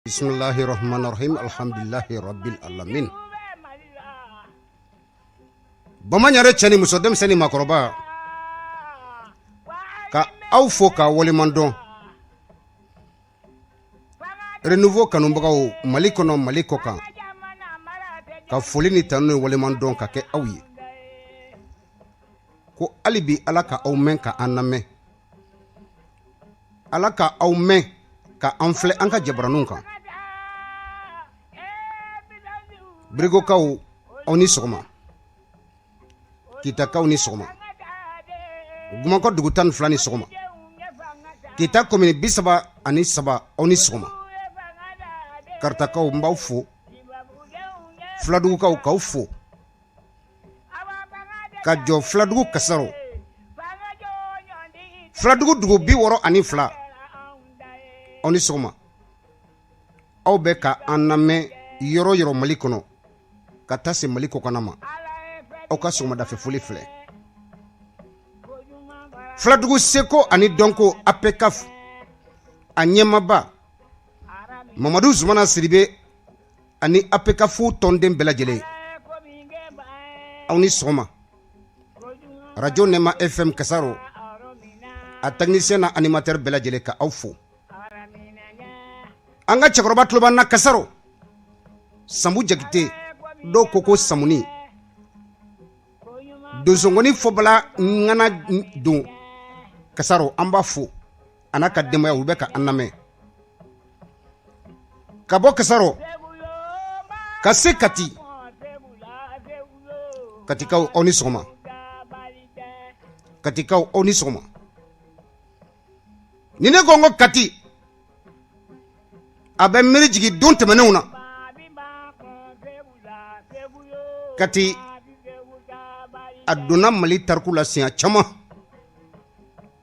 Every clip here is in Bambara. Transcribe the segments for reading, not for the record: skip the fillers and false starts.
Bismillahirrahmanirrahim. Alhamdulillahi rabbil alamin. Bamanyare chani musodem seni makoroba ka awfo ka wolimandon Renouveau kanumbagaw malikono malikoka ka folini tanu wolimandon ka ke awye ko alibi alaka aw men ka aname alaka aw men ka anfle anka jabranun kan brigo kaw oni sogma kita kaw ni sogma guma ko dugutan flani sogma kita komini bisaba ani saba oni sogma karta kaw mbaw fo fladugu kaw fo ka jo fladugu kasaro fladugu dugu bi woro ani fla oni sogma aw be ka aname yoro yoro malikono kata se maliko kanama aw ka sogma da fe foli fle fladugu seko ani donko apekaf anyemaba Mamadou Zoumana Sidibé ani apekafu tondem belajele awni sogma radio Nema FM Kasaro a technicien na animateur belajele ka awfo anga chakroba tloba na Kasaro sambu jagite do koko samuni do zongoni fobala ngana do Kasaro amba fo anaka demo ya ubeka aname kabo Kasaro kase kati katika oni sogma katika oni sogma nine gongo kati abe mirjigi donte menuna kati aduna mali tarkula siya chama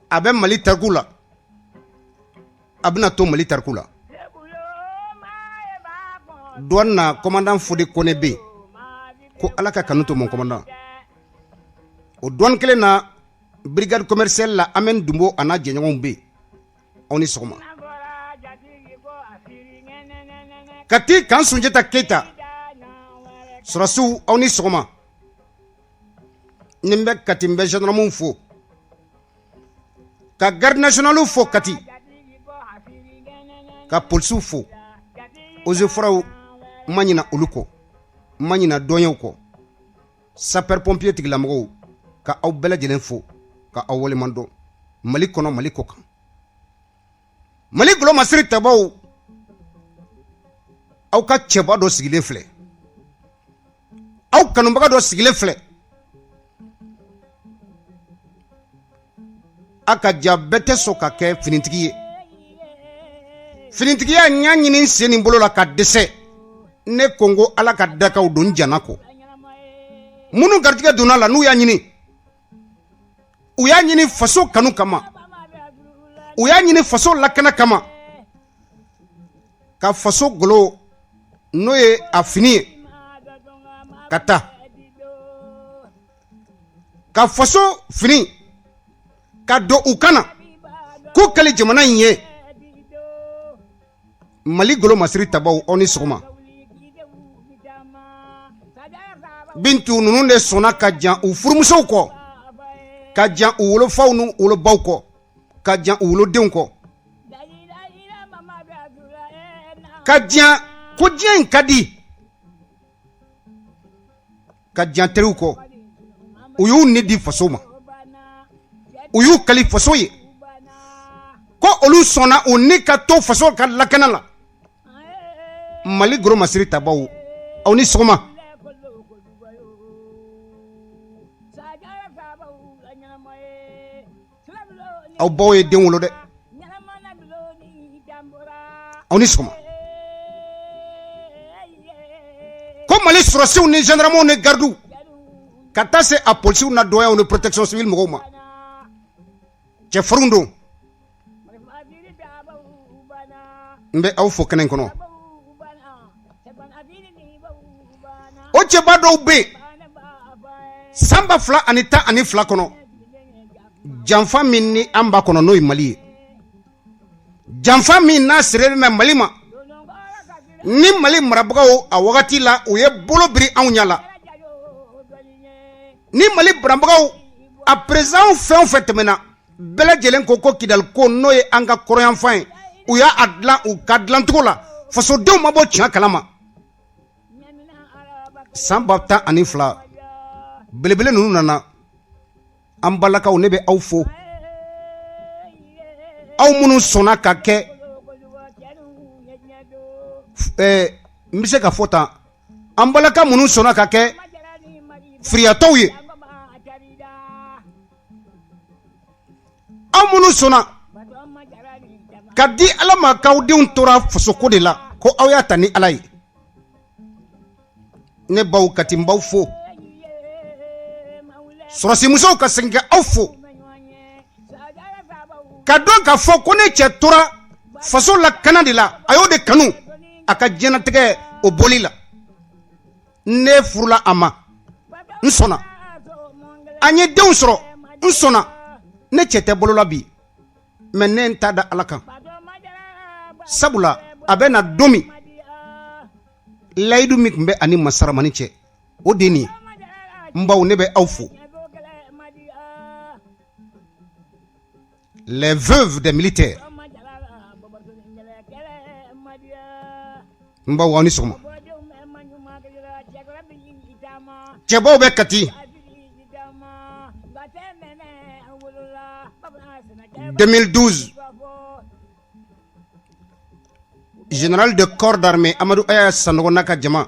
abe mali tarkula abna to mali tarkula douane commandant Fodé Konebe ko alaka kanuto mon commandant o douane kele na brigade commerciale la Amen Dumbo ana jenyon be oni sogma kati kan sunjeta Keita surasu oni sogma nimbe kati mbe gendarme fo ka garde nationale fo kati ka police fo oze fora manyina uluko manyina donyo ko sapeur pompier tiglamogo ka aw belajelen fo ka aw wole mando mali kono mali ko kan mali glo masri tabaw aw ka cheba do sigile fle aw kanumbaga do sigile fle aka jabete so ka ke finintigi ya nyanyini seni mbolo la ka dese ne Kongo ala ka daka o don janako munu gartiga donala nu ya nyini faso kanu kama u ya nyini faso lakana kama ka faso golo no ye afini kata ka faso fini ka do ukana ko kale jamana yin mali golo masiri tabaw oni sogma bintu nunu de sona ka jan u furumuso ko ka jan u wolo fawnu wolo baw ko ka jan u wolo den ko ka jan ko jan kadi ka jan teru ko u yu ne di faso ma u yu kali faso ye ko olu sona o ne ka to faso ka lakana la mali gro masiri tabaw awni sogma aw boye denwolo de awni sogma ko mali surasiw ni gendarme ni gardu kata se a police na doya ni protection civile mogoma che farundo mbe aw fo kenen kono o che bado be samba fla anita ani fla kono janfa min ni amba kono no mali janfa min na sere me malima ni Mali marabagaw a wagati la u ye bolo biri anw ɲala ni Mali marabagaw a président fɛn o fɛn tɛmɛna bɛɛ lajɛlen ko ko Kidal ko n'o ye an ka kɔrɔyanfan ye u y'a dilan u ka dilancogo la fasodenw ma bɔ tiɲɛ kalama san 2012 belebele ninnu nana an balakaw ne bɛ aw fo aw minnu sɔnna ka kɛ n bɛ se ka fɔ tan an balaka minnu sɔnna ka kɛ firiyatɔw ye aw minnu sɔnna ka di Ala ma k'aw denw tora fasoko de la ko aw y'a ta ni Ala ye ne baw Kati n b'aw fo sɔrɔsimusow ka segin ka aw fo ka dɔn ka fɔ ko ne cɛ tora faso lakana de la a y'o de kanu a ka diɲɛnatigɛ o boli la ne furula a ma n sɔnna an ye denw sɔrɔ n sɔnna ne cɛ tɛ bolola bi mais ne n t'a da Ala kan sabula a bɛ na don min layidu min tun bɛ ani Masaramani cɛ o de nin n baw ne bɛ aw fo les veuves des militaires n baw aw ni sɔgɔma cɛbaw bɛ Kati 2012 général de corps d'armée Amadou Aya Sanogo n'a ka jama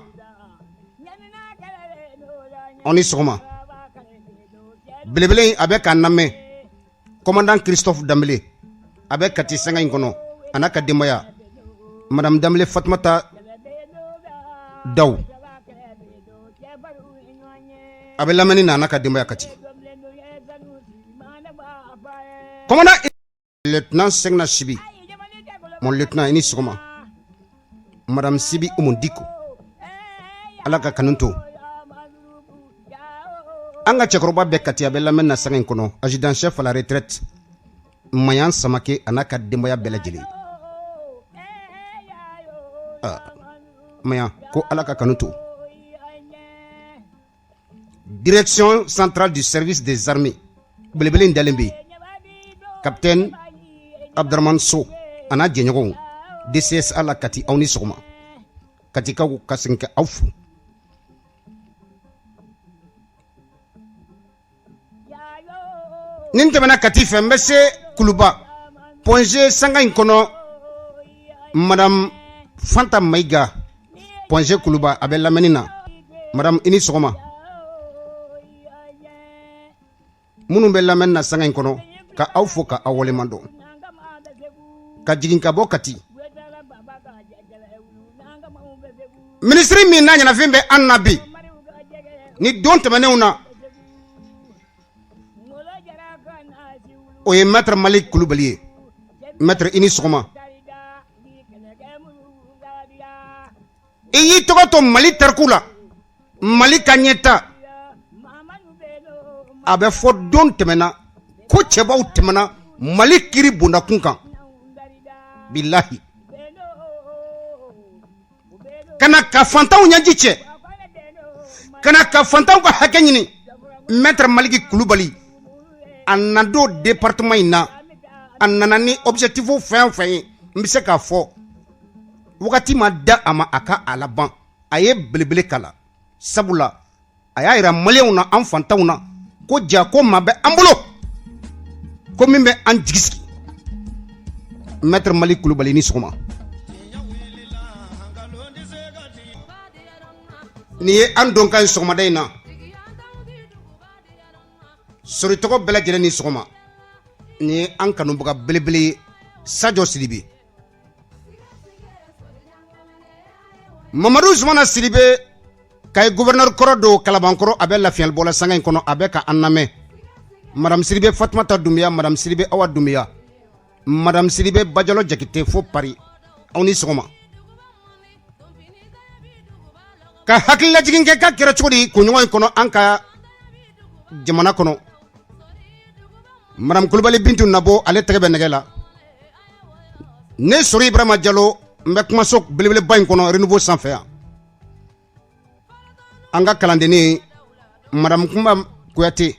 aw ni sɔgɔma belebele a bɛ k'a lamɛn commandant Christophe Dambele a bɛ Kati sanga in kɔnɔ a n'a ka denbaya madame Dambele Fatumata Daw a bɛ lamɛnni na a n'a ka denbaya Kati commandant lieutenant Segna Sibi mon lieutenant i ni sɔgɔma madame Sibi Umundiko Ala ka kanu to an ka cɛkɔrɔba bɛɛ Kati a bɛ lamɛn na sanga in kɔnɔ adjudant chef à la retraite Mayan Samake a n'a ka denbaya bɛɛ lajɛlen Mayan ko Ala ka kanu to direction centrale du service des armées belebele in dalen bɛ capitaine Abdraman So a n'a jɛɲɔgɔnw DCS a la Kati aw ni sɔgɔma Katikaw ka segin ka aw fo ni n tɛmɛna Kati fɛ n bɛ se Kuluba point G sanga in kɔnɔ madame Fanta Maïga point G Kuluba a bɛ lamɛnni na madame i ni sɔgɔma minnu bɛ lamɛnni na sanga in kɔnɔ ka aw fo ka aw waleman dɔn ka jigin ka bɔ Kati ministre min n'a ɲanafin bɛ an na bi ni don tɛmɛnenw na o ye maître Malik Kulubali ye maître i ni sɔgɔma i y'i tɔgɔ to Mali tariku la Mali ka ɲɛta a bɛ fɔ don tɛmɛna ko cɛbaw tɛmɛna Mali kiri bonda Kunkan bilahi kana ka fantanw ɲɛji cɛ kana ka fantanw ka hakɛ ɲini maître Maliki Kulubali a nana don département in na a nana ni objectif fɛn o fɛn ye n bɛ se k'a fɔ wagati ma da a ma a ka a laban a ye belebele kala sabula a y'a yira maliyɛnw na an fantanw na ko ja ko maa bɛ an bolo ko min bɛ an jigi sigi maître Maliki Kulubali ni sɔgɔma nin ye an don kan sɔgɔmada in na sori tɔgɔ bɛɛ lajɛlen ni sɔgɔma nin ye an kanubaga belebele ye Sadio Sidibe Mamadou Zumana Sidibe ka ye gouverneur kɔrɔ do Kalabankɔrɔ a bɛ lafiyalibɔla sanga in kɔnɔ a bɛ ka an lamɛn madame Sidibe Fatumata Dumbuya madame Sidibe Awa Dumbuya madame Sidibe Bajalo Jakite fo Paris aw ni sɔgɔma ka hakililajigin kɛ ka kɛra cogo di kunɲɔgɔn in kɔnɔ an ka jamana kɔnɔ madame Kulubali Bintu Nabo ale tɛgɛ bɛ nɛgɛ la ne Sori Ibrahima Diallo mbɛ kumaso belebeleba in kɔnɔ Renouveau sanfɛ yan an ka kalandeni Madame Kumba Kuyate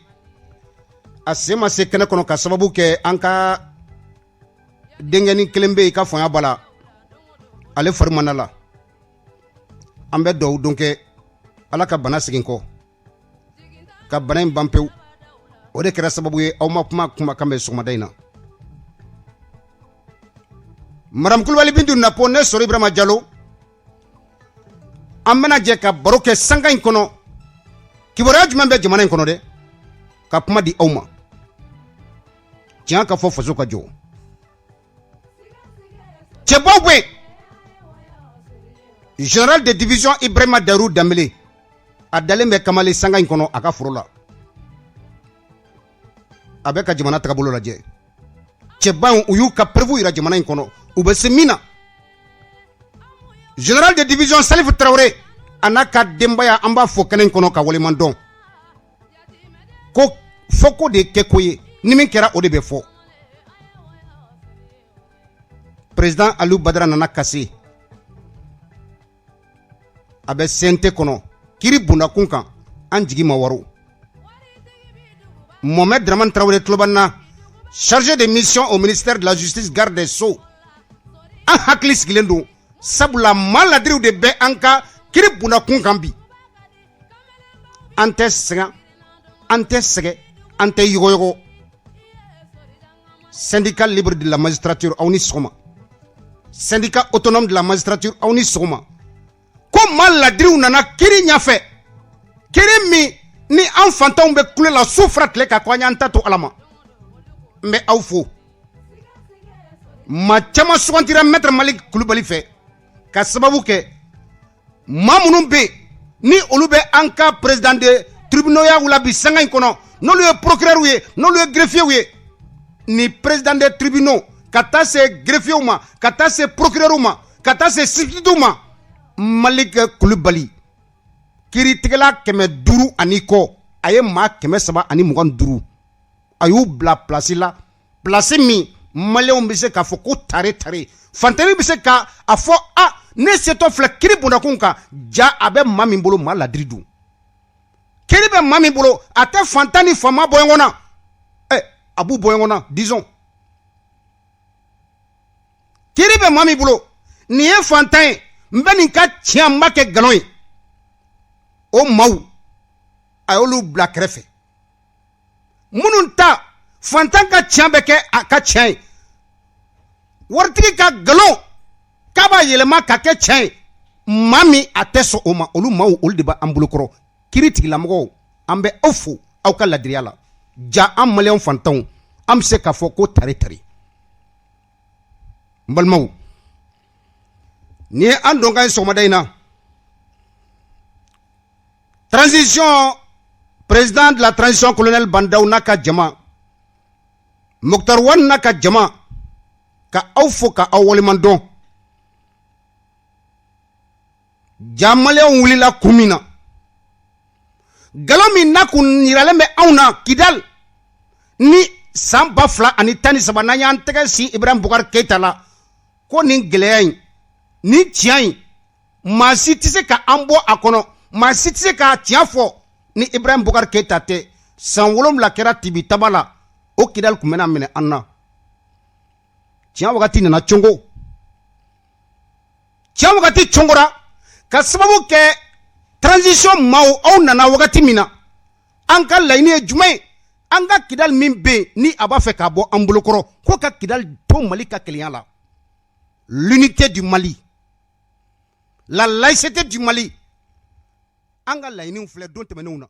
a se ma se kɛnɛ kɔnɔ ka sababu kɛ an ka denkɛnin kelen bɛ yen ka fɔnya bala ale fari mana la an bɛ dugawu don kɛ Ala ka bana segin kɔ ka bana in ban pewu o de kɛra sababu ye aw ma kuma kan bɛ sɔgɔmada in na Madame Kulibali Bintu Napo ne sɔrɔ Ibrahima Jalo an bɛna jɛ ka baro kɛ sanga in kɔnɔ kibaruya jumɛn bɛ jamana in kɔnɔ dɛ ka kuma di aw ma tiɲɛ ka fɔ faso ka jɔ cɛbaw bɛ général de division Ibrahima Daru Dambele a dalen bɛ kamalen sanga in kɔnɔ a ka foro la a bɛ ka jamana tagabolo lajɛ cɛbaw u y'u ka preuve yira jamana in kɔnɔ u bɛ se min na général de division Salif Traoré a n'a ka denbaya an b'a fɔ kɛnɛ in kɔnɔ ka waleman dɔn ko fɔ ko de ye kɛ ko ye ni min kɛra o de bɛ fɔ président Aliou Badara nana kasi a bɛ CNT kɔnɔ kiri bunda Kunkan an jigi ma waro Mohamed Dramane Traoré Klobanna chargé de mission au ministère de la justice garde des sceaux an hakili sigilen don sabula maladiriw de bɛ an ka kiri bunda Kunkan bi an tɛ sɛgɛn an tɛ sɛgɛn an tɛ yogoyogo syndicat libre de la magistrature aw ni sɔgɔma syndicat autonome de la magistrature aw ni sɔgɔma ko maladiriw nana kiri ɲafɛ kiri min ni an fantanw bɛ kule la su fara tile ka ko an y'an ta to Ala ma n bɛ aw fo maa caman sugantira maître Malik Kulibali fɛ ka sababu kɛ maa minnu bɛ yen ni olu bɛ an ka président de tribunaux ya wula bi sanga in kɔnɔ n'olu ye procureur ye n'olu ye greffier ye ni président de tribunaux ka taa se greffier ma ka taa se procureur ma ka taa se substitut ma Malik Kulibali kiiritigɛla 500 ani kɔ a ye maa 325 a y'u bila place la place min maliyɛnw bɛ se k'a fɔ ko tare fantani bɛ se ka a fɔ ne setɔ filɛ kiri bondakun kan ja a bɛ maa min bolo maa ladiri dun kiri bɛ maa min bolo a tɛ fantan ni faama bɔ ɲɔgɔn na a b'u bɔ ɲɔgɔn na disons kiri bɛ maa min bolo nin ye fantan ye n bɛ nin ka tiɲɛ n b'a kɛ nkalon ye o maaw a y'olu bila kɛrɛfɛ minnu ta fantan ka tiɲɛ bɛ kɛ a ka tiɲɛ ye waritigi ka nkalon k'a b'a yɛlɛma ka kɛ tiɲɛ ye maa min a tɛ sɔn o ma olu maaw olu de b'an bolokɔrɔ kiiri tigilamɔgɔw an bɛ aw fo aw ka ladiriya la ja an maliyɛnw fantanw an bɛ se k'a fɔ ko tare n balimaw ni ye an dɔn ka ye sɔgɔmada in na transition président de la transition colonel Bandaw n'a ka jama Mokhtar Wane n'a ka jama ka aw fo ka aw waleman dɔn ja maliyɛnw wulila kun min na nkalon min n'a kun yiralen bɛ anw na Kidal ni san 2013 n'an y'an tɛgɛ si Ibrahim Boubacar Keita la ko nin gɛlɛya in ni tiɲɛ in maa si tɛ se ka an bɔ a kɔnɔ maa si tɛ se ka tiɲɛ fɔ ni Ibrahim Boubacar Keita tɛ san 7 kɛra Tibi taba la o Kidal tun bɛna minɛ an na tiɲɛ wagati nana congo tiɲɛ wagati congora ka sababu kɛ transition maaw aw nana wagati min na an ka laɲini ye jumɛn ye an ka Kidal min bɛ yen ni a b'a fɛ k'a bɔ an bolokɔrɔ ko ka Kidal to Mali ka kelenya la l'unité du Mali la laïcité du Mali an ka laɲiniw filɛ don tɛmɛnenw na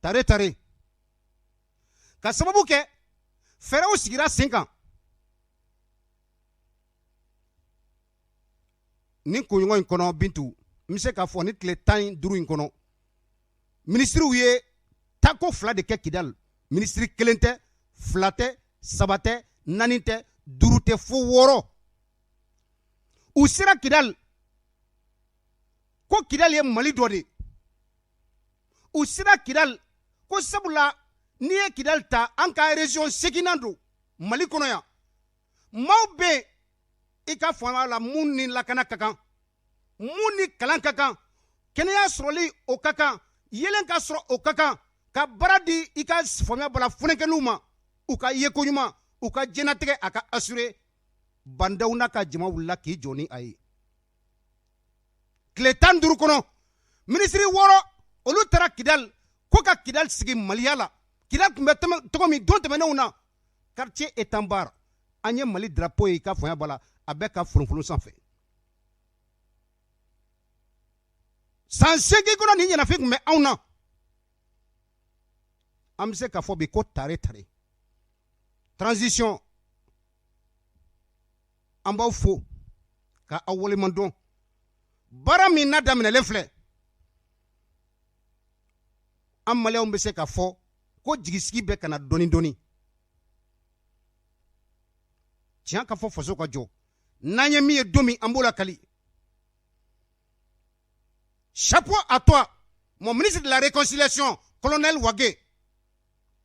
tare ka sababu kɛ fɛɛrɛw sigira sen kan nin kunɲɔgɔn in kɔnɔ Bintu n bɛ se k'a fɔ ni tile 15 in kɔnɔ ministriw ye tako 2 de kɛ Kidal ministri 1 tɛ 2 tɛ 3 tɛ 4 tɛ 5 tɛ fo 6 u sera Kidal ko Kidal ye Mali dɔ de u sera Kidal ko sabula n'i ye Kidal ta an ka région seginan don Mali kɔnɔ yan maaw bɛ ika fama la mun ni lakana ka kan mun ni kalan ka kan kɛnɛya sɔrɔli o ka kan yelen ka sɔrɔ o ka kan ka baara di i ka faamuya bala funɛkɛliw ma u ka yeko ɲuman u ka jɛnatigɛ a ka assuré bandaw n'a ka jama wulila k'i jɔ ni a ye tile 15 kɔnɔ minisiri 6 olu taara Kidal ko ka Kidal sigi Maliya la Kidal tun bɛ tɔgɔ min don tɛmɛnenw na quartier Etambar an ye Mali drapeau ye i ka faamuya bala a bɛ ka folonfolon sanfɛ san 8 kɔnɔ nin ɲɛnafin tun bɛ anw na an bɛ se k'a fɔ bi ko tare transition an b'aw fo ka aw waleman dɔn baara min n'a daminɛlen filɛ an maliyɛnw bɛ se k'a fɔ ko jigisigi bɛ ka na dɔɔni tiɲɛ ka fɔ faso ka jɔ n'an ye min ye don min an b'o lakali chapeau à toi mon ministre de la réconciliation colonel Wage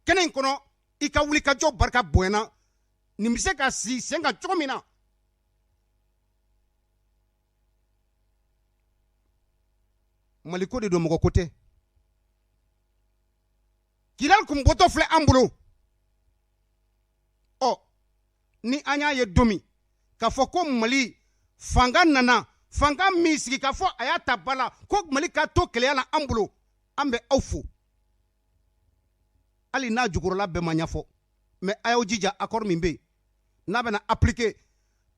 kɛnɛ in kɔnɔ i ka wuli ka jɔ barika bonyana nin bɛ se ka si sen kan cogo min na maliko de don mɔgɔ ko tɛ Kidal kun bɔtɔ filɛ an bolo ni an y'a ye don min k'a fɔ ko Mali fanga nana fanga min sigi k'a fɔ a y'a ta ba la ko Mali ka to kɛlɛya la an bolo an bɛ aw fo hali n'a jukɔrɔla bɛɛ ma ɲɛfɔ mais a y'aw jija accord min bɛ yen n'a bɛna appliquer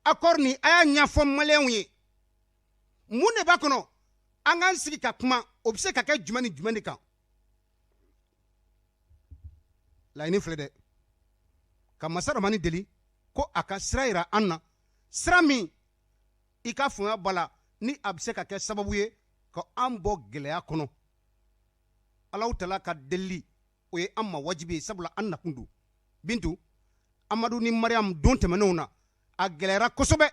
accord nin a y'a ɲɛfɔ maliyɛnw ye mun de b'a kɔnɔ an k'an sigi ka kuma o bɛ se ka kɛ jumɛn ni jumɛn de kan laɲini filɛ dɛ ka masa Ramani deli ko a ka sira yira an na sira min i ka faamuya bala ni a bɛ se ka kɛ sababu ye ka an bɔ gɛlɛya kɔnɔ Alahu Taala ka deli o ye an ma wajibi ye sabula an nakun don Bintu Amadu ni Mariam don tɛmɛnenw na a gɛlɛyara kosɛbɛ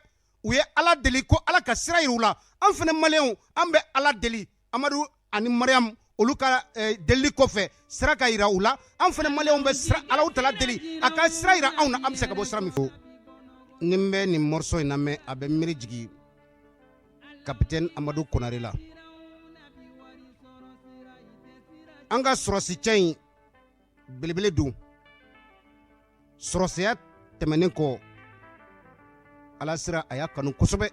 u ye Ala deli ko Ala ka sira yira u la an fana maliyɛnw an bɛ Ala deli Amadu ani Mariam olu ka deli kɔfɛ sira ka yira u la an fana maliyɛnw bɛ sira Alahu Taala deli a ka sira yira anw na an bɛ se ka bɔ sira min fɔ ni n bɛ nin morceau in lamɛn a bɛ miiri jigin capitaine Amadu Konare la an ka sɔrɔsi cɛ in belebele don sɔrɔsiya tɛmɛnen kɔ Ala sira a y'a kanu kosɛbɛ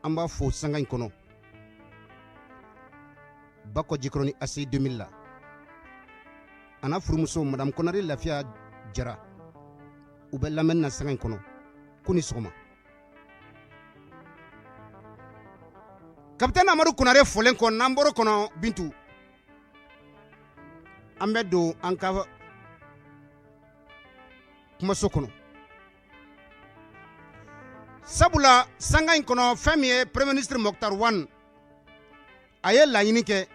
an b'a fo sanga in kɔnɔ Bakɔ Jikɔrɔ ni ACI 2000 la a n'a furumuso madame Konare Lafiya Jara u bɛ lamɛnni na sanga in kɔnɔ ko ni sɔgɔma capitaine Amadu Konare folen kɔ n'an bɔr'o kɔnɔ Bintu an bɛ don an ka kumaso kɔnɔ sabula sanga in kɔnɔ fɛn min ye premier ministre Mokhtar Wane a ye laɲini kɛ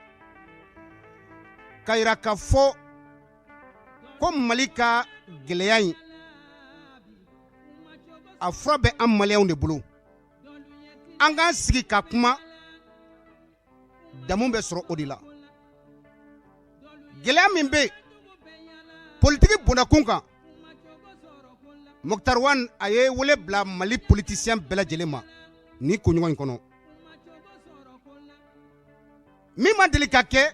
ka yira ka fɔ ko Mali ka gɛlɛya in a fura bɛ an maliyɛnw de bolo an k'an sigi ka kuma damu bɛ sɔrɔ o de la gɛlɛya min bɛ politiki bondakun kan Mokhtar Wane a ye wele bila Mali politicien bɛɛ lajɛlen ma ni koɲɔgɔn in kɔnɔ min ma deli ka kɛ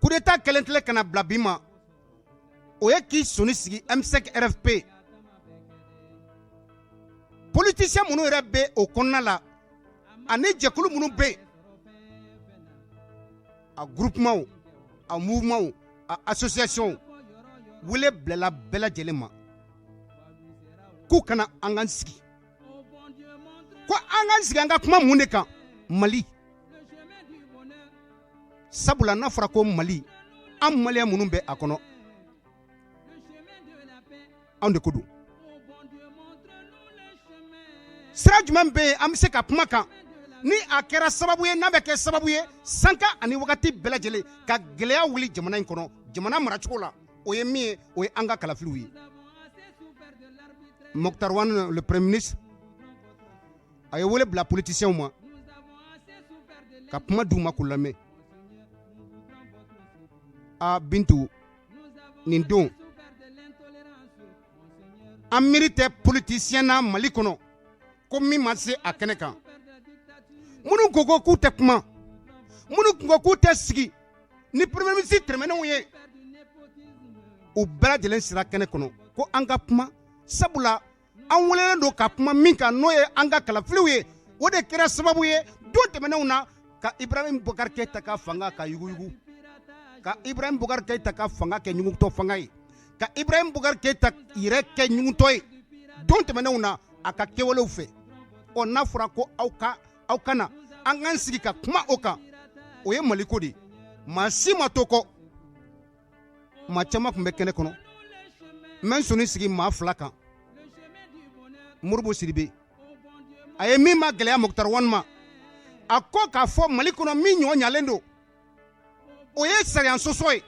coup d'état kɛlen tile kana bila bi ma o ye k'i soni sigi M5 RFP politicien minnu yɛrɛ bɛ o kɔnɔna la ani jɛkulu minnu bɛ a groupement a mouvement a association wele bilala bɛɛ lajɛlen ma k'u kana an k'an sigi ko an k'an sigi an ka kuma mun de kan Mali sabula n'a fɔra ko Mali an maliyɛn minnu bɛ a kɔnɔ anw de ko don sira jumɛn bɛ yen an bɛ se ka kuma kan ni a kɛra sababu ye n'a bɛ kɛ sababu ye sanka ani wagati bɛɛ lajɛlen ka gɛlɛya wuli jamana in kɔnɔ jamana maracogo la o ye min ye o ye an ka kalafiliw ye Mokhtar Wane le premier ministre a ye wele bila politiciens ma ka kuma d'u ma k'u lamɛn a Bintu nin don an miiri tɛ politicien na Mali kɔnɔ ko min ma se a kɛnɛ kan minnu ko k'u tɛ kuma minnu ko k'u tɛ sigi ni premier ministre tɛmɛnenw ye u bɛɛ lajɛlen sira kɛnɛ kɔnɔ ko an ka kuma sabula an welelen don ka kuma min kan n'o ye an ka kalafiliw ye o de kɛra sababu ye don tɛmɛnenw na ka Ibrahim Boubacar Keïta ka fanga ka yuguyugu ka Ibrahim Boubacar Keïta ka fanga kɛ ɲugutɔ fanga ye ka Ibrahim Boubacar Keïta yɛrɛ kɛ ɲugutɔ ye don tɛmɛnenw na a ka kɛwalew fɛ ɔ n'a fɔra ko aw kana an k'an sigi ka kuma o kan o ye Mali ko de maa si ma to kɔ maa caman tun bɛ kɛnɛ kɔnɔ n bɛ n sɔnni sigi maa 2 kan Moribo Sidibe a ye min ma gɛlɛya Mukutari Wane ma a ko k'a fɔ Mali kɔnɔ min ɲɔgɔn ɲalen don o ye sariya sɔsɔ ye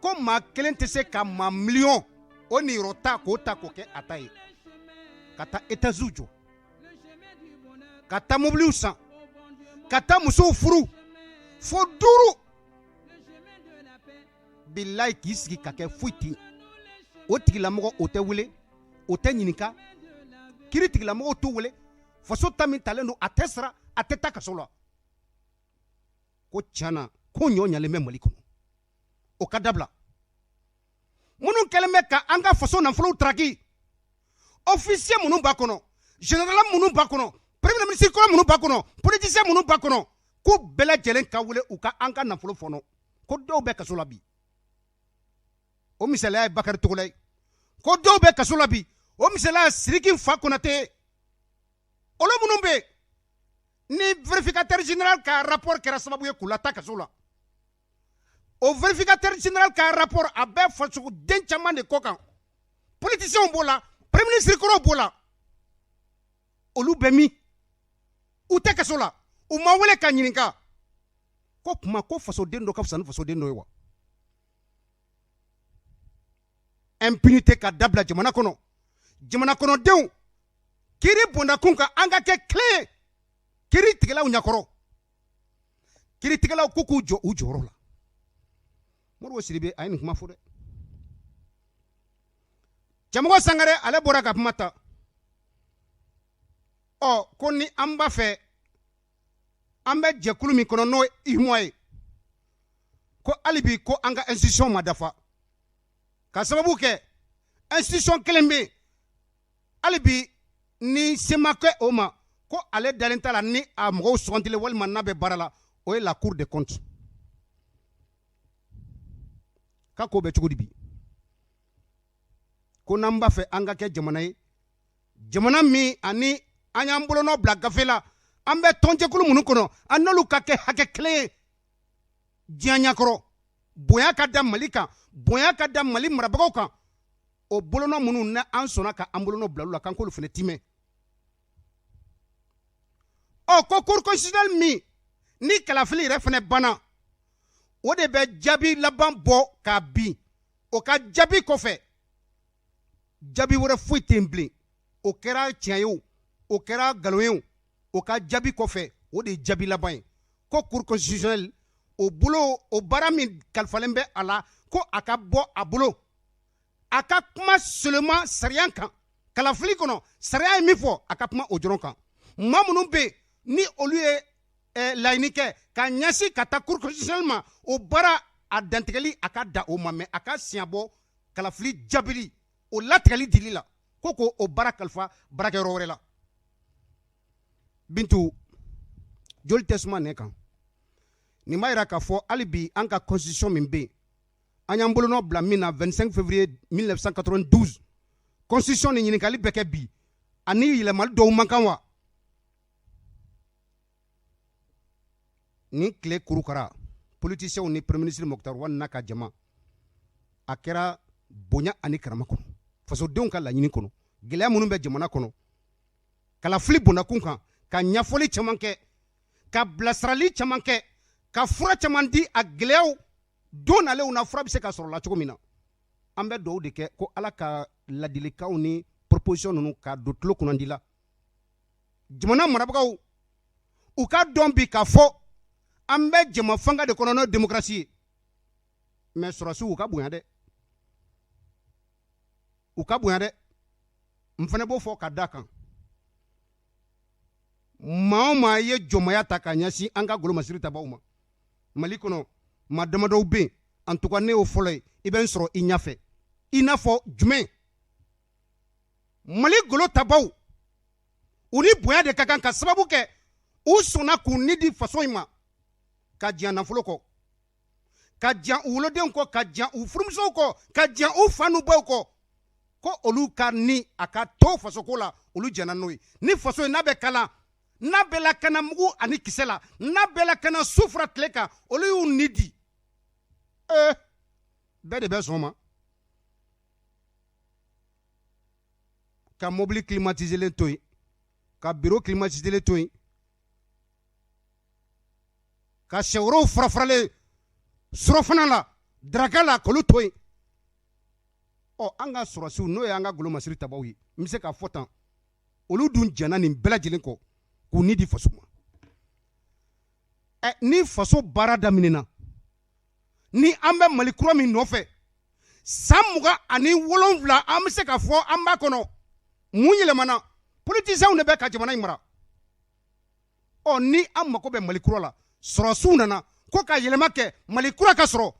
ko maa kelen tɛ se ka maa miliyɔn o niyɔrɔ ta k'o ta k'o kɛ a ta ye ka taa étages jɔ ka taa mobiliw san ka taa musow furu fo 5 bilayi k'i sigi ka kɛ foyi ten o tigilamɔgɔ o tɛ wele o tɛ ɲininka kiri tigilamɔgɔw t'u wele faso ta min talen don a tɛ sara a tɛ taa kaso la ko tiɲɛna ko ɲɔ ɲalen bɛ Mali kɔnɔ o ka dabila minnu kɛlen bɛ ka an ka faso nafolow taraki officier minnu b'a kɔnɔ général minnu b'a kɔnɔ premier ministre kɔrɔ minnu b'a kɔnɔ politicien minnu b'a kɔnɔ ko bɛɛ lajɛlen ka wele u ka an ka nafolo fɔnɔ ko dɔw bɛ kaso la bi o misaliya ye Bakari Togola ye ko dɔw bɛ kaso la bi o misaliya ye Sidiki Fa Konate ye olu minnu bɛ ni vérificateur général ka rapport kɛra sababu ye k'u lata kaso la o vérificateur général ka rapport a bɛ faso den caman de kɔ kan politiciens b'o la premier ministre kɔrɔw b'o la olu bɛ min u tɛ kaso la u ma wele ka ɲininka ko kuma ko fasoden dɔ ka fisa ni fasoden dɔ ye wa impunité ka dabila jamana kɔnɔ jamana kɔnɔdenw kiri bondakun kan an ka kɛ kelen ye kiri tigɛlaw ɲakɔrɔ kiri tigɛlaw ko k'u jɔ u jɔyɔrɔ la Moribo Sidibe a ye nin kuma fɔ dɛ Cɛmɔgɔ Sangare ale bɔra ka kuma ta ko ni an b'a fɛ an bɛ jɛkulu min kɔnɔ n'o ye UMOA ye ko hali bi ko an ka institution ma dafa ka sababu kɛ institution kelen bɛ yen hali bi ni se ma kɛ o ma ko ale dalen t'a la ni a mɔgɔw sugantilen walima n'a bɛ baara la o ye la Cour des comptes k'a ko bɛ cogo di bi ko n'an b'a fɛ an ka kɛ jamana ye jamana min ani an y'an bolonɔ bila gafe la an bɛ tɔnjɛkulu minnu kɔnɔ an n'olu ka kɛ hakɛ kelen ye diɲɛ ɲɛkɔrɔ bonya ka da Mali kan bonya ka da Mali marabagaw kan o bolonɔ minnu ni an sɔnna ka an bolonɔ bila olu la k'an k'olu fana timɛ ko cour constitutionnelle min ni kalafili yɛrɛ fana banna o de bɛ jaabi laban bɔ k'a bin o ka jaabi kɔfɛ jaabi wɛrɛ foyi tɛ yen bilen o kɛra tiɲɛ ye o kɛra nkalon ye o ka jaabi kɔfɛ o de ye jaabi laban ye ko cour constitutionnelle o bolo o baara min kalifalen bɛ a la ko a ka bɔ a bolo a ka kuma seulement sariya kan kalafili kɔnɔ sariya ye min fɔ a ka kuma o dɔrɔn kan maa minnu bɛ yen ni olu ye laɲini kɛ ka ɲɛsin ka taa cour constitutionnelle ma o baara a dantigɛli a ka da o ma mais a ka siɲɛ bɔ kalafili jaabili o latigɛli dili la ko o baara kalifa baarakɛyɔrɔ wɛrɛ la Bintu joli tɛ suma ne kan nin b'a jira k'a fɔ hali bi an ka constitution min bɛ yen an y'an bolonɔ bila min na 25 février 1992 constitution ni ɲininkali bɛ kɛ bi ani yɛlɛmali dɔw man kan wa ni tile kurukara politiciens ni premier ministre Mukutari Wane n'a ka jama a kɛra bonya ani karama kɔnɔ fasodenw ka laɲini kɔnɔ gɛlɛya minnu bɛ jamana kɔnɔ kalafili bondakun kan ka ɲɛfɔli caman kɛ ka bilasirali caman kɛ ka fura caman di a gɛlɛyaw don nalenw na fura bɛ se ka sɔrɔ la cogo min na an bɛ dugawu de kɛ ko Ala ka ladilikanw ni proposition ninnu ka don tulo kunnandi la jamana marabagaw u ka dɔn bi k'a fɔ an bɛ jama fanga de kɔnɔ n'o démocratie ye mais sɔrɔsiw u ka bonya dɛ u ka bonya dɛ n fana b'o fɔ ka da kan maa o maa ye jɔnmaya ta ka ɲɛsin an ka golomasiri tabaw ma Mali kɔnɔ maa damadɔw bɛ yen en tout cas ne y'o fɔlɔ ye i bɛ n sɔrɔ i ɲɛfɛ i n'a fɔ jumɛn Mali golo tabaw u ni bonya de ka kan ka sababu kɛ u sɔnna k'u ni di faso in ma ka diɲɛ nafolo kɔ ka diɲɛ u wolodenw kɔ ka diɲɛ u furumusow kɔ ka diɲɛ u fa n'u baw kɔ ko olu ka ni a ka to fasoko la olu jɛnna n'o ye ni faso in n'a bɛ kalan n'a bɛ lakana mugu ani kisɛ la n'a bɛ lakana su fara tile kan olu y'u ni di bɛɛ de bɛ sɔn ma ka mobili climatiselen to yen ka bureau climatiselen to yen ka sɛworow farafaralen surɔfana la daraka la k'olu to yen an ka sɔrɔsiw n'o ye an ka golomasiri tabaw ye n bɛ se k'a fɔ tan olu dun jɛnna nin bɛɛ lajɛlen kɔ k'u ni di faso ma ni faso baara daminɛna ni an bɛ Mali kura min nɔfɛ san 27 an bɛ se k'a fɔ an b'a kɔnɔ mun yɛlɛmana politiciens de bɛ ka jamana in mara ni an mako bɛ Mali kura la sɔrɔsiw nana ko ka yɛlɛma kɛ Mali kura ka sɔrɔ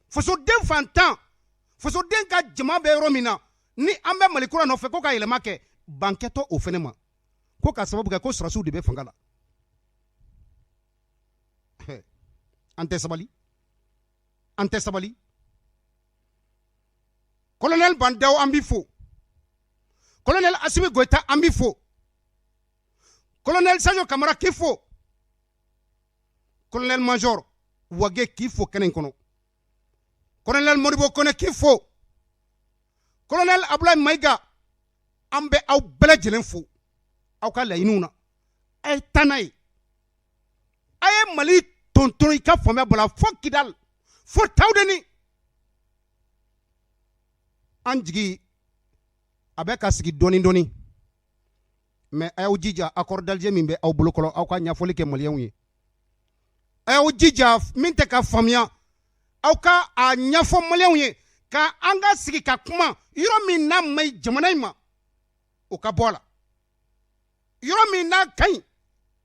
fasoden fantan fasoden ka jama bɛ yɔrɔ min na ni an bɛ Mali kura nɔfɛ ko ka yɛlɛma kɛ bankɛtɔ o fɛnɛ ma ko ka sababu kɛ ko sɔrɔsiw de bɛ fanga la an tɛ sabali colonel Bandaw an b'i fo colonel Asimi Goïta an b'i fo colonel Sadio Kamara k'i fo colonel major Wage k'i fo kɛnɛ in kɔnɔ colonel Modibo Kone k'i fo colonel Abdoulaye Maïga an bɛ aw bɛɛ lajɛlen fo aw ka laɲiniw na a ye taa n'a ye a ye Mali tonton i ka faamuya bɔra fo Kidal fo Tawudeni an jigi a bɛ ka sigi dɔɔni dɔɔni mais a y'aw jija accord d'Alger min bɛ aw bolokɔrɔ aw ka ɲɛfɔli kɛ maliyɛnw ye a y'aw jija min tɛ ka faamuya aw ka a ɲɛfɔ maliyɛnw ye ka an ka sigi ka kuma yɔrɔ min n'a ma ɲi jamana in ma o ka bɔ a la yɔrɔ min n'a ka ɲi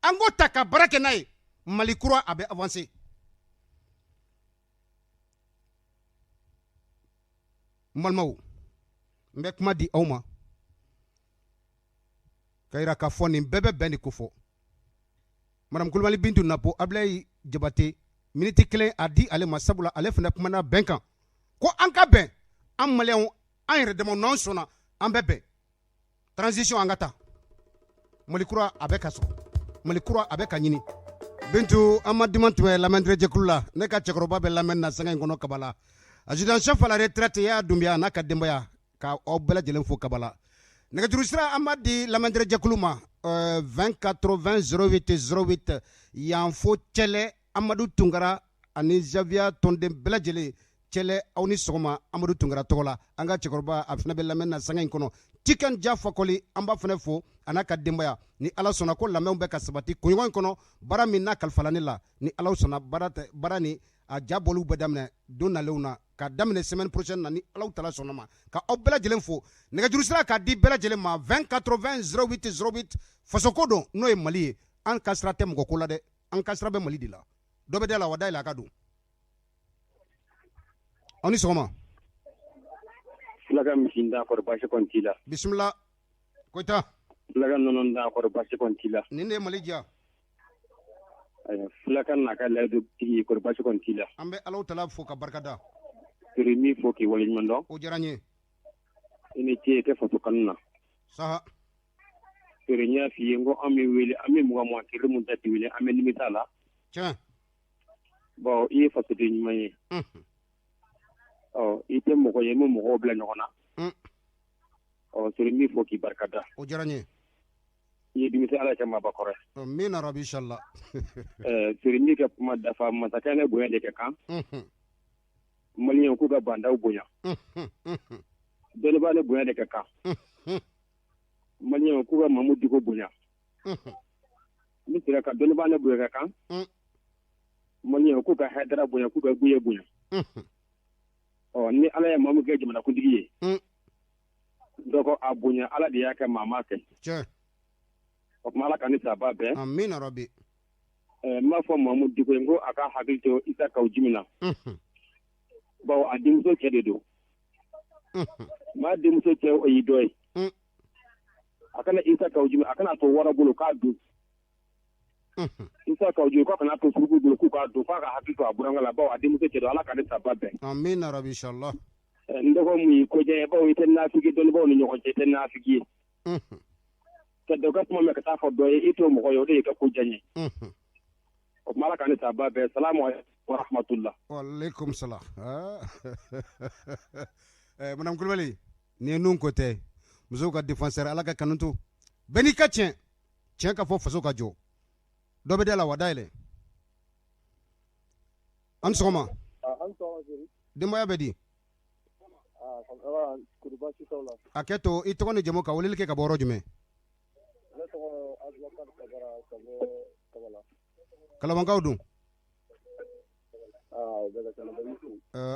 an k'o ta ka baara kɛ n'a ye Mali kura a bɛ avancer n balimaw n bɛ kuma di aw ma ka yira k'a fɔ nin bɛɛ bɛ bɛn de ko fɔ madame Kulibali Bintu Napo Ablaye Jabate miniti 1 a di ale ma sabula ale fana kumana bɛn kan ko an ka bɛn an maliyɛnw an yɛrɛ dama n'an sɔnna an bɛ bɛn transition an ka taa Mali kura a bɛ ka sɔrɔ Mali kura a bɛ ka ɲini Bintu an ma duman tɛmɛ lamɛndirɛ jɛkulu la ne ka cɛkɔrɔba bɛ lamɛnni na sanga in kɔnɔ kabala adjudant chef à la retraite y'a Dumbuya n'a ka denbaya ka aw bɛɛ lajɛlen fo kabala nɛgɛjuru sira an b'a di lamɛndirɛ jɛkulu ma 20 80 08 08 yan fo Cɛlɛ Amadu Tunkara ani Javier Tɔnden bɛɛ lajɛlen Cɛlɛ aw ni sɔgɔma Amadu Tunkara tɔgɔ la an ka cɛkɔrɔba a fana bɛ lamɛnni na sanga in kɔnɔ Tikan Ja Fakoli an b'a fana fo a n'a ka denbaya ni Ala sɔnna ko lamɛnw bɛ ka sabati kunɲɔgɔn in kɔnɔ baara min n'a kalifala ne la ni Ala sɔnna baara ni a ja bɔliw bɛ daminɛ don nalenw na ka daminɛ semaine prochaine na ni Ala tala sɔnna ma ka aw bɛɛ lajɛlen fo nɛgɛjuru sira k'a di bɛɛ lajɛlen ma 20 80 08 08 fasoko don n'o ye Mali ye an ka sira tɛ mɔgɔ ko la dɛ an ka sira bɛ Mali de la dɔ bɛ da la wa da yɛlɛ a ka don aw ni sɔgɔma Fulaga misi da kɔrɔ basi kɔni t'i la bisimila Koyita fulaga nɔnɔ da kɔrɔ basi kɔni t'i la nin de ye Mali diya fulaga n'a ka layidu tigi kɔrɔ basi kɔni t'i la an bɛ Ala tala fo ka barika da sori min fɔ k'i waleɲuman dɔn o diyara n ye i ni ce kɛ faso kanu na saha sori n y'a f'i ye n ko an bɛ wele an bɛ mugan kiri mun ta ti wele an bɛ nimisa la tiɲɛ bon i ye fasoden ɲuman ye i tɛ mɔgɔ ye n bɛ mɔgɔw bila ɲɔgɔn na sori min fɔ k'i barika da o diyara n ye i ye dimisa Ala kɛ maaba kɔrɔ min na rabi inshallah sori min ka kuma dafa masakɛ ne bonya de ka kan maliyɛnw k'u ka bandaw bonya dɔnnibaa ne bonya de ka kan maliyɛnw k'u ka Mamu Diko bonya ni sera ka dɔnnibaa ne bonya ka kan maliyɛnw k'u ka Haidara bonya k'u ka Guye bonya ni Ala ye Mamu kɛ jamanakuntigi ye dɔgɔ a bonya ala de y'a kɛ maa kɛ tiɲɛ o kuma ala ka ni saba bɛɛ amina rabi n b'a fɔ Mamu Diko n ko a ka hakili to Isa Kaw Jimi na bawo a denmuso cɛ de don maa denmuso cɛ o y'i dɔ ye a kana Isa Kaw Jimi a kana to wara bolo k'a dun Isa Kaw Jimi k'a kana to suruku bolo k'u k'a dun f'a ka hakili to a burankɛ la bawo a denmuso cɛ don ala ka ni saba bɛɛ amina rabi inshallah n dɔgɔ mun y'i ko jɛ bawo i tɛ nafigi dɔnnibaw ni ɲɔgɔn cɛ i tɛ nafigi ye ka dɔ ka kuma mɛn ka taa fɔ dɔ ye i t'o mɔgɔ ye o de y'i ka ko diya n ye o kuma ala ka ni saba bɛɛ salamu aleykum wa rahmatullah wa alaikum salam madame Kulibali ni ye nun ko tɛ musow ka défenseur ala ka kanu to bɛɛ n'i ka tiɲɛ ka fɔ faso ka jɔ dɔ bɛ da la wa dayɛlɛ an sɔgɔma denbaya bɛ di a kɛ to i tɔgɔ ni jamu ka weleli kɛ ka bɔ yɔrɔ jumɛn Kalabankaw dun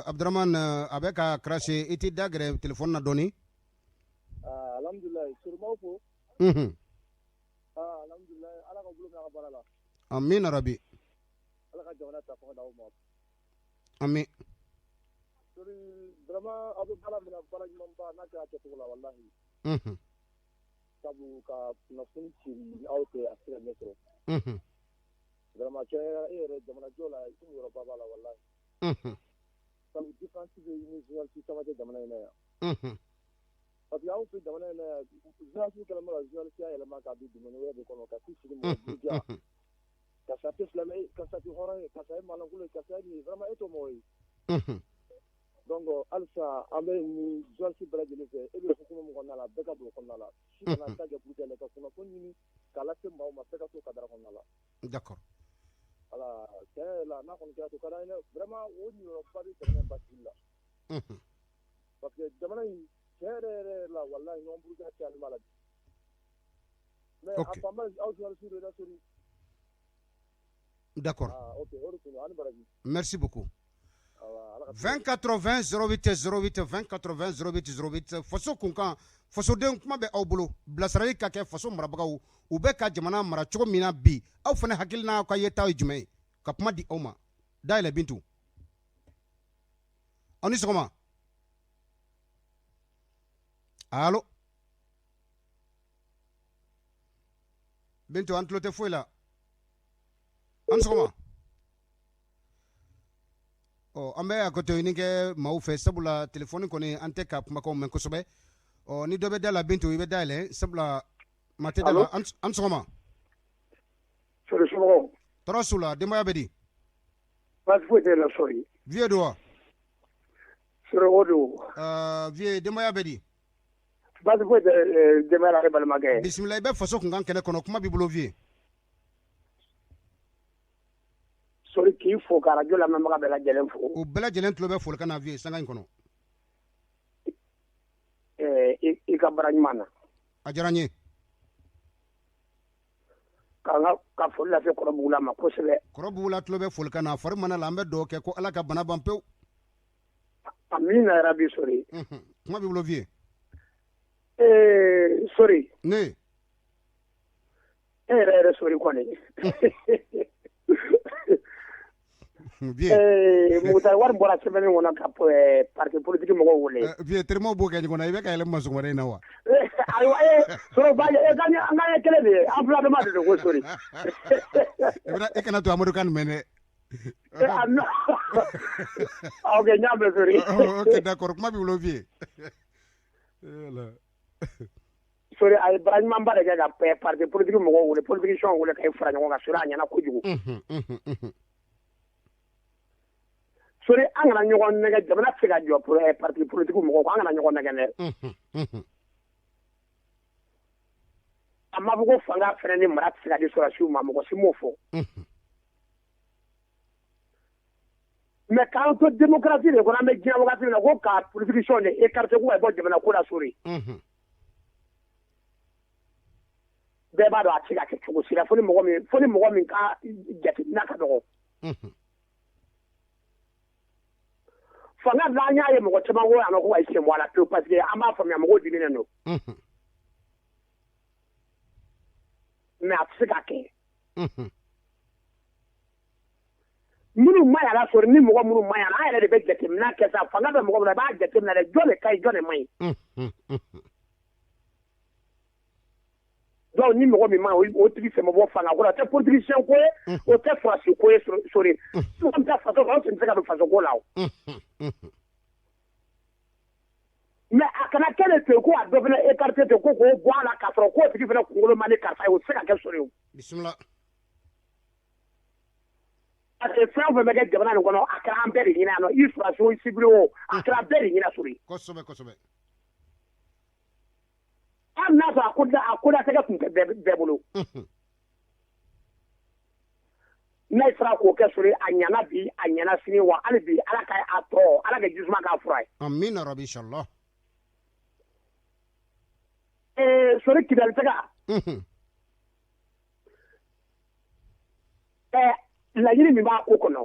Abdurrahman a bɛ ka cracher i t'i da gɛrɛ téléphone na dɔɔni alhamdulilayi surumaaw fo alhamdulilayi ala ka bolo mɛn a ka baara la amina rabi ala ka jamana ta fanga d'aw ma ami sori vraiment aw bɛ baara min na baara ɲumanba n'a kɛra kɛcogo la walahi sabu ka kunnafoni ci aw fɛ a se ka ɲɛ sɔrɔ vraiment kɛra e yɛrɛ jamana jɔ la i kun yɔrɔba b'a la walahi sabu différence bɛ ni journaliste caman tɛ jamana in na yan parce que anw fɛ jamana in na yan journaliste kɛlen bɛ ka journaliste yɛlɛma k'a di domaine wɛrɛ de kɔnɔ ka t'i sigi mɔgɔ buruja karisa tɛ silamɛ ye karisa tɛ hɔrɔn ye karisa ye maalankolon ye karisa ye nin ye vraiment e t'o mɔgɔ ye donc halisa an bɛ nin journaliste bɛɛ lajɛlen fɛ e bɛ hukumu min kɔnɔna la bɛɛ ka don o kɔnɔna la si kana ta kɛ pour que ka kunnafoni ɲini k'a lase maaw ma bɛɛ ka to kadara kɔnɔna la d'accord voilà tiɲɛ yɛrɛ la n'a kɔni kɛra to ka d'an ye dɛ vraiment o ɲiniyɔrɔba bɛ jamana in basigi la parce que jamana in tiɲɛ yɛrɛ la walahi ɲɔgɔn buruja cayali b'a la bi mais a fanba aw journaliste de la sori d'accord ok o de tun ani baraji merci beaucoup 20 80 08 08 20 80 08 08 faso kunkan fasodenw kuma bɛ aw bolo bilasirali ka kɛ faso marabagaw u bɛ ka jamana mara cogo min na bi aw fana hakili n'a ka yeta ye jumɛn ye ka kuma di aw ma dayɛlɛ Bintu aw ni sɔgɔma allo Bintu an tulo tɛ foyi la an sɔgɔma an bɛ a ko to ɲini kɛ maaw fɛ sabula telefɔni kɔni an tɛ ka kumakanw mɛn kosɛbɛ ni dɔ bɛ da la Bintu i bɛ dayɛlɛ sabula maa tɛ da la an sɔgɔma sori somɔgɔw tɔɔrɔ su la denbaya bɛ di baasi foyi tɛ la sori vieux don wa sori o don vieux denbaya bɛ di baasi foyi tɛ denbaya la ne balimakɛ bisimila i bɛ faso kunkan kɛnɛ kɔnɔ kuma b'i bolo vieux sori k'i fo ka radio lamɛnbaga bɛɛ lajɛlen fo o bɛɛ lajɛlen tulo bɛ folikan na vieux sanga in kɔnɔ i ka baara ɲuman na a diyara n ye ka foli lase kɔrɔbugula ma kosɛbɛ kɔrɔbugula tulo bɛ folikan na fari mana la an bɛ dugawu kɛ ko ala ka bana ban pewu amina yarabi sori kuma b'i bolo vieux sori ne e yɛrɛ sori kɔni Mugutari wari bɔra sɛbɛnni kɔnɔ ka parti politique mɔgɔw wele vieux terimaw b'o kɛ ɲɔgɔn na i bɛ ka yɛlɛ masɔn wɛrɛ in na wa ayiwa sɔrɔ ba an ka ye kelen de ye an fila bɛɛ ma de don ko sori i kana to Amadu kan mɛn dɛ ok n y'a mɛn sori ok d'accord kuma b'i bolo vieux sori a ye baara ɲumanba de kɛ ka parti politique mɔgɔw wele politiciens wele ka fara ɲɔgɔn kan sori a ɲɛna kojugu sori an kana ɲɔgɔn nɛgɛ jamana tɛ se ka jɔ parti politique mɔgɔw an kana ɲɔgɔn nɛgɛ dɛ a ma fɔ ko fanga fɛnɛ ni mara tɛ se ka di sɔrɔsiw ma mɔgɔ si m'o fɔ mais k'an to démocratie de kɔnɔ an bɛ diɲɛ wagati min na ko ka politiciens de écarter k'u ka bɔ jamana ko la sori bɛɛ b'a dɔn a tɛ se ka kɛ cogo si la fo ni mɔgɔ min ka jateminɛ ka dɔgɔ fanga la nya ye mo chama wo ana ko ai se mo la to parce que ama fa mi mo di ni no mais afika ke munu maya la sori ni mo munu maya na ayere de be jetim na ke sa fanga be mo ba jetim na de jole kai jole mai donc ni mo mi ma o tri se mo bo fanga ko ta politicien ko o ta France ko sori so ta faso ko se ka faso ko lawo mais akana kele te ko a devenu écarté te ko bois la 4 ko ti fena ko lo mani karfa o se ka ke sori bismillah ate fɛn fɛn bɛ kɛ jamana nin kɔnɔ a kɛra an bɛɛ de ɲinɛ yan nɔ i sɔrɔsi o i sibiri o a kɛra bɛɛ de ɲinɛ sori kosɛbɛ hali n'a sɔrɔ a ko dasɛgɛ tun tɛ bɛɛ bolo n'a sera k'o kɛ sori a ɲana bi a ɲana sini wa hali bi ala ka a tɔ ala ka jisuma k'a fura ye amina rabi inshallah sori kidalitɛga laɲini min b'a ko kɔnɔ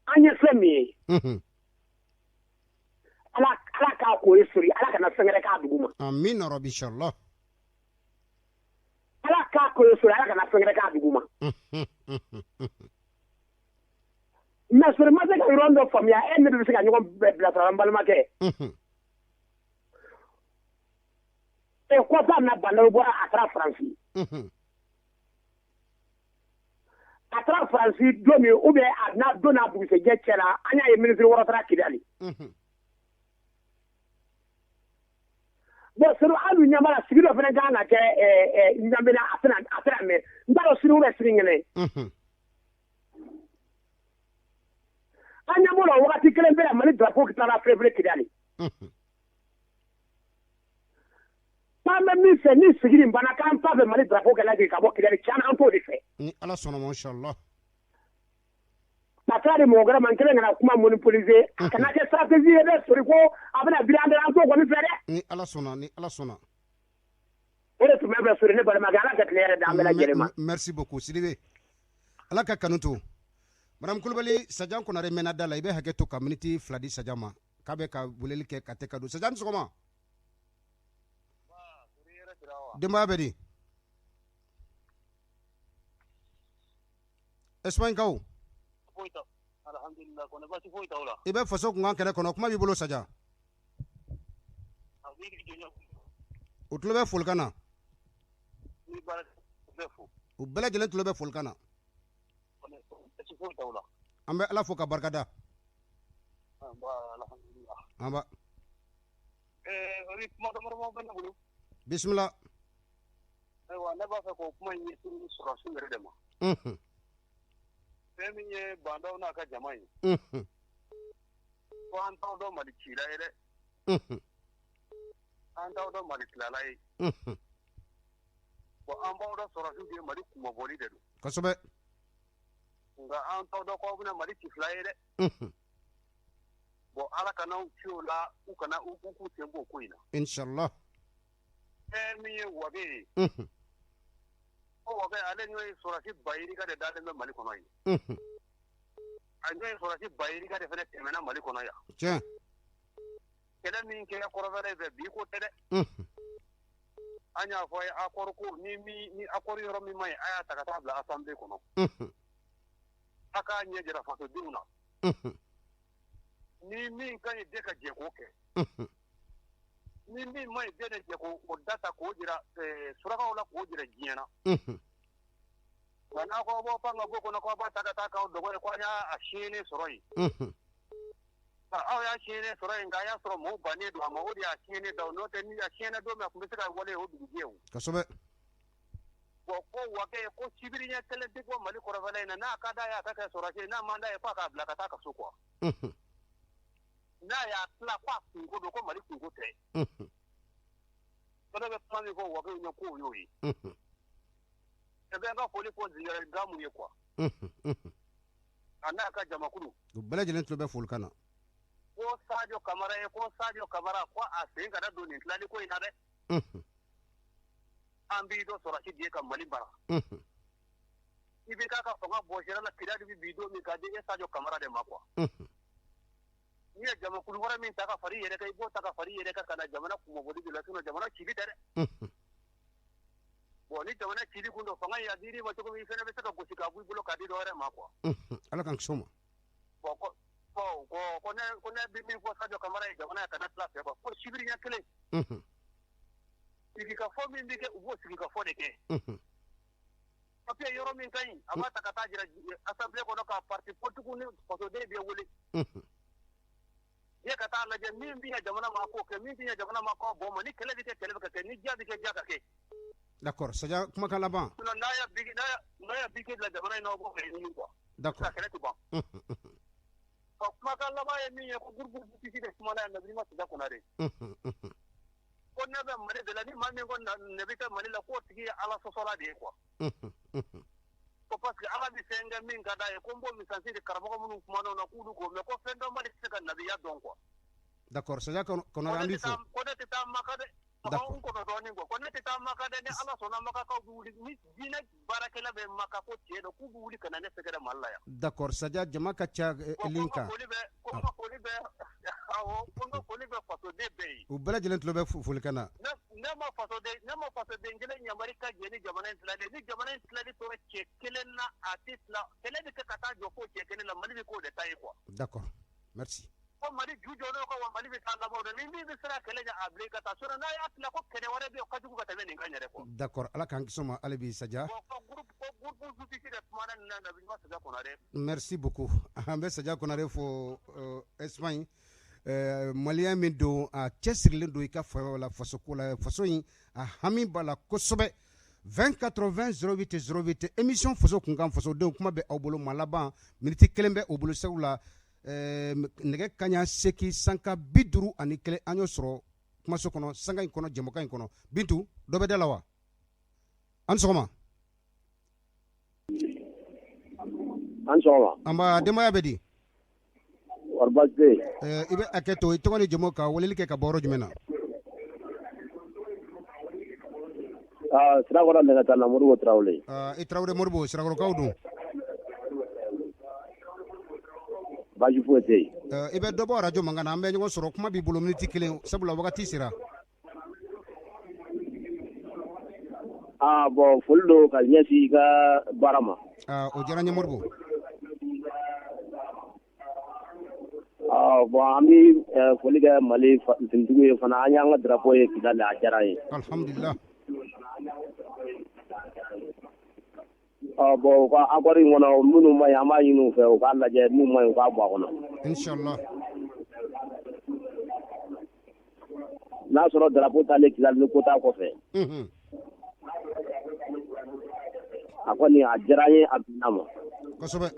an ye fɛn min ye ala k'a ko ye sori ala kana fɛn wɛrɛ k'a dugu ma amina rabi inshallah ala k'a ko ye sori ala kana fɛn wɛrɛ k'a dugu ma mais sori ma se ka yɔrɔ dɔ faamuya e ne bɛ se ka ɲɔgɔn bilasira n balimakɛ kɔsa na bandaw bɔra a taara faransi a taara faransi don min ou bien a n'a don n'a dugusɛjɛ cɛla an y'a ye ministre wɔɔrɔ taara Kidali bon sori hali ɲamara sigi dɔ fana kan ka kɛ ɲamina a tɛna mɛn n t'a dɔn sini ou bien sini ŋɛnɛ an ɲɛ b'o la wagati kelen bɛɛ Mali drapeau taara février Kidali n'an bɛ min fɛ ni sigi nin banna k'an ta fɛ Mali drapeau kɛ lajɛ ka bɔ Kidali tiɲɛna an t'o de fɛ ni ala sɔnna ma inshallah a taara de mɔgɔ wɛrɛ ma n kelen kana kuma monopoliser a kana kɛ stratégie ye dɛ sori ko a bɛna biri an t'o kɔni fɛ dɛ ni ala sɔnna o de tun bɛ fɛ sori ne balimakɛ ala ka tile yɛrɛ d'an bɛɛ lajɛlen ma merci beaucoup Sidibe ala ka kanu to madame Kulibali Sajan Konare mɛnna da la i bɛ hakɛ to ka miniti 2 di Sajan ma k'a bɛ ka weleli kɛ ka tɛ ka don Sajan ni sɔgɔma denbaya bɛ di Espagne kaw i bɛ faso kunkan kɛnɛ kɔnɔ kuma b'i bolo Sajan u tulo bɛ folikan na u bɛɛ lajɛlen tulo bɛ folikan na an bɛ ala fo ka barikada an ba bisimila ne b'a fɛ k'o kuma in ɲɛsin sɔrɔsiw yɛrɛ de ma fɛn min ye bandaw n'a ka jama ye ko an t'aw dɔn Mali cila ye dɛ an t'aw dɔn Mali tilala ye bon an b'aw dɔn sɔrɔsiw de ye Mali kumabɔli de don kosɛbɛ nka an t'aw dɔn k'aw bɛna Mali ci fila ye dɛ bon ala kana'u ci o la u kana u k'u sen b'o ko in na inshallah fɛn min ye wabe ye ko wabe ale n'o ye sɔrɔsi bayirika de dalen bɛ Mali kɔnɔ ye a n'o ye sɔrɔsi bayirika de fana tɛmɛna Mali kɔnɔ yan tiɲɛ kɛlɛ min kɛra kɔrɔfɛla fɛ bi ko tɛ dɛ an y'a fɔ a ye accord ko ni accord yɔrɔ min ma ɲi a y'a ta ka taa bila assemblée kɔnɔ a k'a ɲɛ jira fasodenw na ni min ka ɲi bɛɛ ka jɛ k'o kɛ ni min ma ɲi bɛɛ de jɛ k'o data k'o jira surakaw la k'o jira diɲɛ na nka n'a ko bɔ pan ka bɔ kɔnɔ k'aw b'a ta ka taa k'aw dɔgɔ ye ko an y'a siɲɛnen sɔrɔ yen aw y'a siɲɛnen sɔrɔ yen nka a y'a sɔrɔ mɔgɔw bannen don a ma o de y'a siɲɛnen da o n'o tɛ ni a siɲɛnen don min a tun bɛ se ka wale o dugujɛ o kosɛbɛ bon ko wakɛ ko sibiri ɲɛ kelen tɛ bɔ Mali kɔrɔfɛla in na n'a ka d'a ye a ka kɛ sɔrɔsi ye n'a man d'a ye f'a k'a bila ka taa kaso quoi n'a y'a tila ko a kunko don ko Mali kunko tɛ ko ne bɛ kuma min fɔ wakɛw ɲɛ k'o y'o ye e bɛ n ka foli fɔ Ziyɛri Gamu ye quoi a n'a ka jamakulu u bɛɛ lajɛlen tulo bɛ folikan na ko Sadio Kamara ye ko Sadio Kamara ko a sen kana don nin tilali ko in na dɛ an b'i dɔ sɔrɔsi de ka Mali bara ibika ka fanga bojera la kira di bido mi ka de sadio kamara de makwa ni jama kulwara min ta ka fari yere kai bo ta ka fari yere ka kana jamana kuma bodi bila tuno jamana chibi dare bo ni jamana chibi kundo fanga ya diri ma to ko mi fene be saka gusika bu bulo ka di dore makwa ala kan soma ko ne bi mi ko sadio kamara jamana kana classe ko chibiri nya kele sigi ka fo min bi ke ubo sigi ka fo de ke papia yoro min kai amata ka tajira assemblée ko ka parti politique ni ko de be wole ye ka ta la je min bi jamana ma ko ke min bi jamana ma ko bo mani kele ke kele ka ni jadi ke jaga ke d'accord saja kuma kala ban na ya bi ke la jamana no bo ni ko d'accord kele to ba ko kuma kala ba ye min ko gurgu bi ke kuma na na bi ma ta ko na re ko ne be mari de la ni ma min ko ne bi ta mari la ko tigi ala so sola de ko ko parce que ala bi senga min ga da e ko mbo mi sansi de karabo ko mun kuma no na kudu ko me ko fendo mari se kan nabi ya don ko d'accord saja ko no randi fo ko de ta makade ko ko do ni ko ne ta makade ne ala so na makaka wuli ni dina barakela be makako tie do ku wuli kana ne se ga malla ya d'accord saja jama ka cha linka ko libe awo ko libe fato de be u bala jelen tlo be fulkana ne ma fato de ngene nyamari ka jeni jamana intlade ni jamana intlade to che kelen na atisla kelen de ka ta jo ko che kelen la mali ko de tayi quoi d'accord merci ko mali jujo no ko mali be ta la mo ni bi sira kelen ya able ka ta sura na ya atla ko kene wore be ka jugu ka tabe ni nganya re ko d'accord ala kan kisoma alibi saja ko groupe zuti de mana na bi ma saja ko na re merci beaucoup ambe saja ko na re fo Espagne malien min do a cɛsirilen do i ka la faso ko la faso in a hami bala kosɛbɛ 2080 08 08 émission faso kunkan fasodenw kuma bɛ aw bolo malaban miniti kelen bɛ o bolo sabu la nɛgɛ kaɲa seki sanka 51 an y'o sɔrɔ kumaso kɔnɔ sanga in kɔnɔ jɛmukan in kɔnɔ Bintu dɔ bɛ da la wa an sɔgɔma an b'a denbaya bɛ di i bɛ hakɛ to i tɔgɔ ni jamu ka weleli kɛ ka bɔ yɔrɔ jumɛn na Sirakɔrɔ nɛgɛta na Modibo Tarawele i Tarawele Modibo Sirakɔrɔkaw dun baasi foyi tɛ yen i bɛ dɔ bɔ radio mankan na an bɛ ɲɔgɔn sɔrɔ kuma b'i bolo miniti kelen sabula wagati sera bon foli do ka ɲɛsin i ka baara ma o diyara n ye Modibo bon an bɛ foli kɛ Mali finitigiw ye fana an y'an ka drapeau ye Kidali a diyara an ye alhamdulillah bon u ka accord in kɔnɔ minnu ma ɲi an b'a ɲini u fɛ u k'a lajɛ minnu ma ɲi u k'a bɔ a kɔnɔ inshallah n'a sɔrɔ drapeau taalen Kidali ni ko t'a kɔfɛ a kɔni a diyara an ye a binna ma kosɛbɛ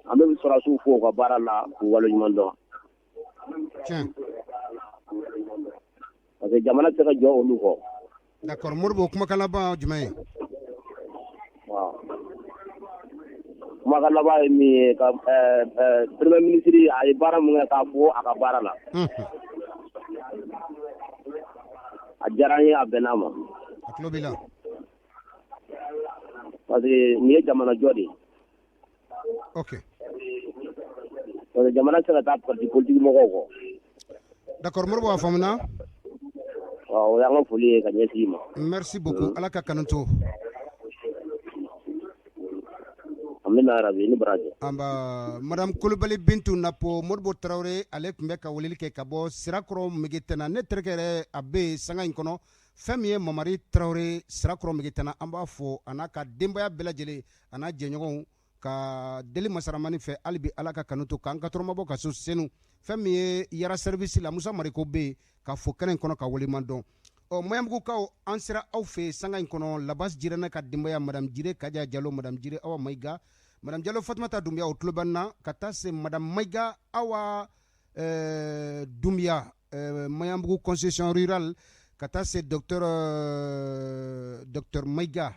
an bɛ sɔrɔsiw fo u ka baara la k'u waleɲuman dɔn tiɲɛ parce que jamana tɛ se ka jɔ olu kɔ d'accord Modibo kumakan laban jumɛn ye kumakan laban ye min ye ka premier ministre a ye baara min kɛ k'a fo a ka baara la a diyara an ye a bɛnna ma a tulo b'i la parce que nin ye jamana jɔ de ye ok parce que jamana tɛ se ka taa parti politique mɔgɔw kɔ d'accord Modibo a faamuna o y'an ka foli ye ka ɲɛsin i ma merci beaucoup ala ka kanu to amina rabi ni baraji amba madame Kulibali Bintu Napo Modibo Tarawele ale tun bɛ ka weleli kɛ ka bɔ Sirakɔrɔ Megitana ne terikɛ yɛrɛ a bɛ sanga in kɔnɔ fɛn min ye Mamari Tarawele Sirakɔrɔ Megitana an b'a fɔ a n'a ka denbaya bɛɛ lajɛlen a n'a jɛɲɔgɔnw ka deli masaramani fɛ hali bi ala ka kanu to k'an ka tɔrɔmabɔ ka so senu fɛn min ye yara service la Musa Mariko bɛ yen ka fɔ kɛnɛ in kɔnɔ ka waleman dɔn Mayanbugukaw an sera aw fɛ sanga in kɔnɔ Labas Jirana ka denbaya Madame Jire Kaja Jalo Madame Jire Awa Mayiga Madame Jalo Fatumata Dumbuya o tulo b'an na ka taa se Madame Mayiga Awa Dumbuya Mayanbugu concession rurale ka taa se docteur Mayiga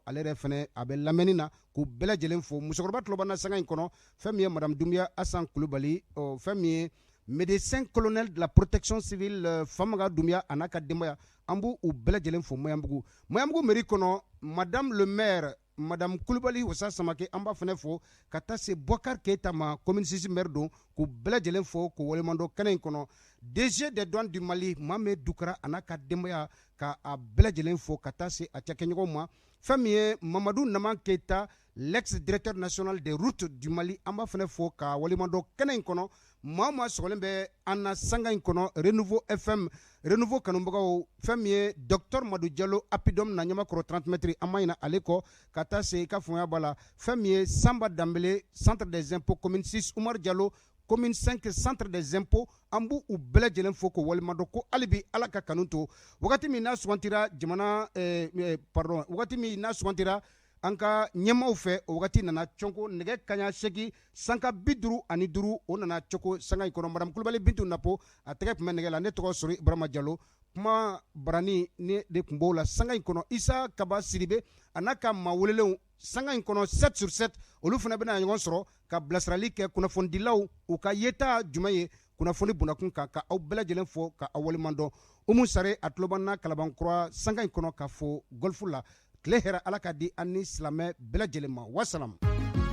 ale yɛrɛ fɛnɛ a bɛ lamɛnni na k'u bɛɛ lajɛlen fo musokɔrɔba tulo b'an na sanga in kɔnɔ fɛn min ye Madame Dumbuya Asan Kulubali fɛn min ye médecin colonel de la protection civile Famaga Doumbia anaka demaya ambu u bɛɛ lajɛlen fo Moyambugu mairie kɔnɔ madame le maire madame Kulibali Wasa Samake an b'a fana fo ka taa se Bouakar Keita ma commune 6 maire don k'u bɛɛ lajɛlen fo k'u walemandɔ kɛnɛ in kɔnɔ DG des douanes du Mali Mame Dukara a n'a ka denbaya ka a bɛɛ lajɛlen fo ka taa se a cɛkɛɲɔgɔnw ma fɛn min ye Mamadou Naman Keita l'ex-directeur national des routes du Mali an b'a fana fo ka walemandɔ kɛnɛ in kɔnɔ maa o maa sɔgɔlen bɛ an na sanga in kɔnɔ Renouveau FM Renouveau kanubagaw fɛn min ye Docteur Madou Diallo Apidom na ɲamakɔrɔ 30 mètres an ma ɲina ale kɔ ka taa se i ka fɔnya b'a la fɛn min ye Samba Dambele centre des impôts commune 6 Oumar Diallo commune 5 centre des impôts an b'u u bɛɛ lajɛlen fo k'o walemadɔ ko hali bi ala ka kanu to wagati min n'a sugantira jamana wagati min n'a sugantira an ka ɲɛmaw fɛ o wagati nana cɔnko nɛgɛ kaɲa 8 sanka 55 o nana cɔko sanga in kɔnɔ madame Kulibali Bintu Napo a tɛgɛ tun bɛ nɛgɛ la ne tɔgɔ Sori Ibrahima Diallo kuma barani ne de tun b'o la sanga in kɔnɔ Isa Kaba Siribe a n'a ka maa welelenw sanga in kɔnɔ 7 sur 7 olu fana bɛna ɲɔgɔn sɔrɔ ka bilasirali kɛ kunnafonidilaw u ka yeta jumɛn ye kunnafoni bundakun kan ka aw bɛɛ lajɛlen fo ka aw walemandɔn Umu Sare a tulo b'an na Kalabankura sanga in kɔnɔ ka fo golfu la tile hɛrɛ ala ka di an ni silamɛ bɛɛ lajɛlen ma wasalam